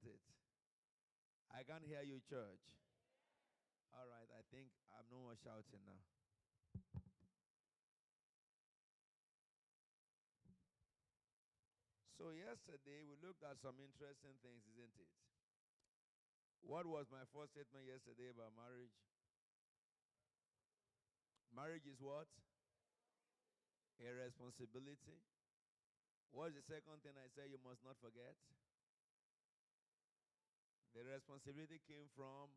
isn't it? I can't hear you, church. All right, I think I'm no more shouting now. So yesterday we looked at some interesting things, isn't it? What was my first statement yesterday about marriage? Marriage is what? A responsibility. What's the second thing I said you must not forget? The responsibility came from,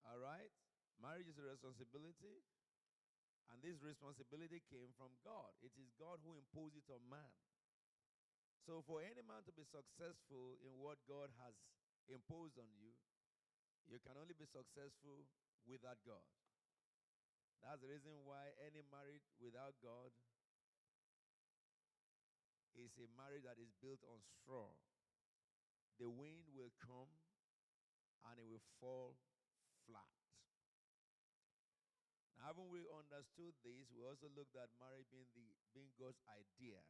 all right? Marriage is a responsibility, and this responsibility came from God. It is God who imposed it on man. So for any man to be successful in what God has imposed on you, you can only be successful without God. That's the reason why any marriage without God is a marriage that is built on straw. The wind will come and it will fall flat. Now, haven't we understood this? We also looked at marriage being God's idea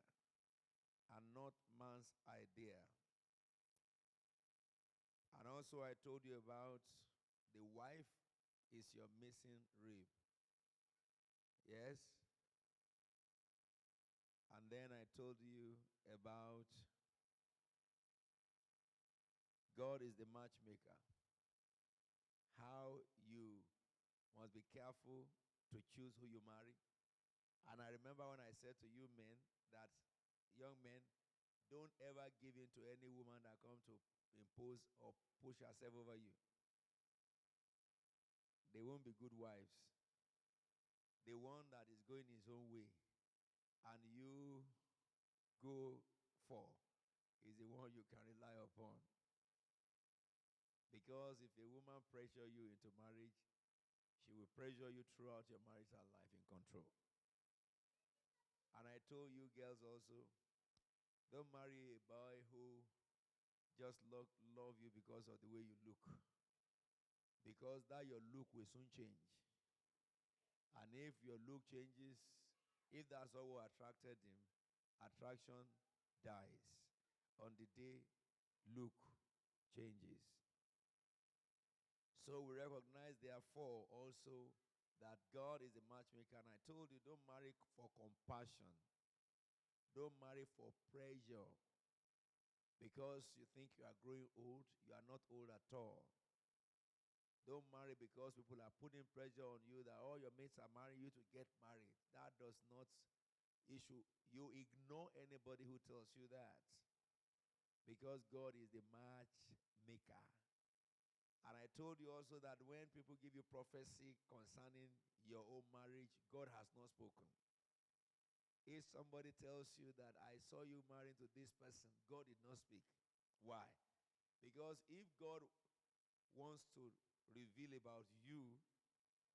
and not man's idea. And also I told you about the wife is your missing rib. Yes? And then I told you about God is the matchmaker. How you must be careful to choose who you marry. And I remember when I said to you men that, young men, don't ever give in to any woman that comes to impose or push herself over you. They won't be good wives. The one that is going his own way and you go for is the one you can rely upon. Because if a woman pressure you into marriage, she will pressure you throughout your marital life in control. And I told you girls also, don't marry a boy who just love you because of the way you look. Because that your look will soon change. And if your look changes, if that's all what attracted him, attraction dies. On the day look changes. So we recognize, therefore, also that God is a matchmaker. And I told you, don't marry for compassion. Don't marry for pressure. Because you think you are growing old, you are not old at all. Don't marry because people are putting pressure on you that all your mates are marrying you to get married. That does not issue. You ignore anybody who tells you that. Because God is the matchmaker. And I told you also that when people give you prophecy concerning your own marriage, God has not spoken. If somebody tells you that I saw you marrying to this person, God did not speak. Why? Because if God wants to reveal about you,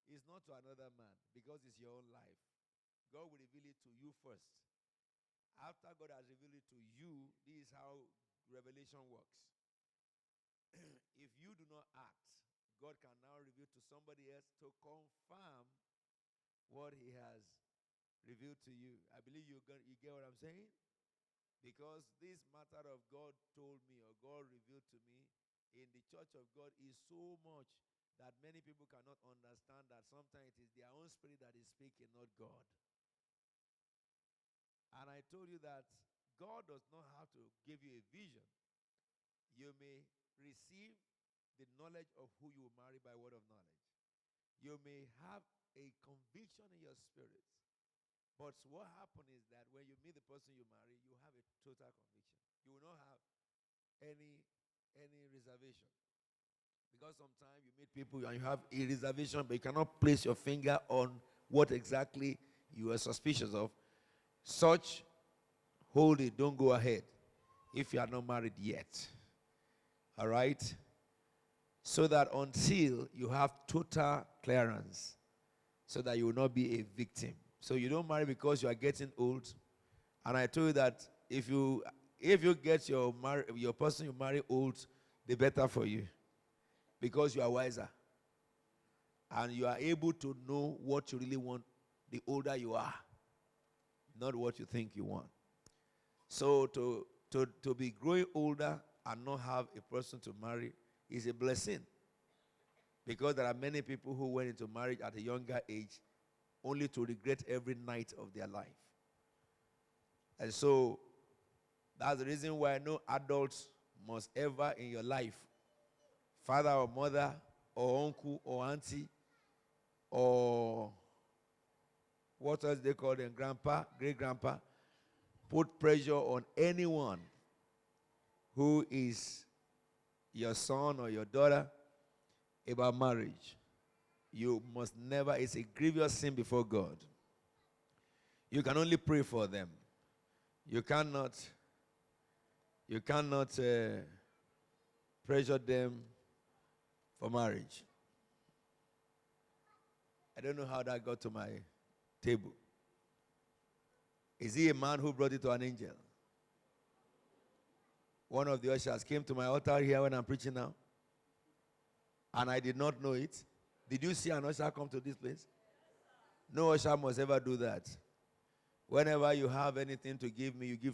it's not to another man, because it's your own life. God will reveal it to you first. After God has revealed it to you, this is how revelation works. If you do not act, God can now reveal to somebody else to confirm what he has revealed to you. I believe you get what I'm saying? Because this matter of God told me or God revealed to me in the church of God is so much that many people cannot understand that sometimes it is their own spirit that is speaking, not God. And I told you that God does not have to give you a vision. You may receive the knowledge of who you will marry by word of knowledge. You may have a conviction in your spirit. But what happens is that when you meet the person you marry, you have a total conviction. You will not have any reservation. Because sometimes you meet people and you have a reservation, but you cannot place your finger on what exactly you are suspicious of. Such, hold it, don't go ahead if you are not married yet. All right? So that until you have total clearance, so that you will not be a victim. So you don't marry because you are getting old. And I told you that if you get your person you marry old, the better for you. Because you are wiser. And you are able to know what you really want the older you are. Not what you think you want. So to be growing older and not have a person to marry is a blessing. Because there are many people who went into marriage at a younger age only to regret every night of their life. And so that's the reason why no adult must ever in your life, father or mother or uncle or auntie or what else they call them, grandpa, great grandpa, put pressure on anyone who is your son or your daughter about marriage. You must never, it's a grievous sin before God. You can only pray for them. You cannot pressure them for marriage. I don't know how that got to my table. Is he a man who brought it to an angel? One of the ushers came to my altar here when I'm preaching now, and I did not know it. Did you see an usher come to this place? No usher must ever do that. Whenever you have anything to give me, you give to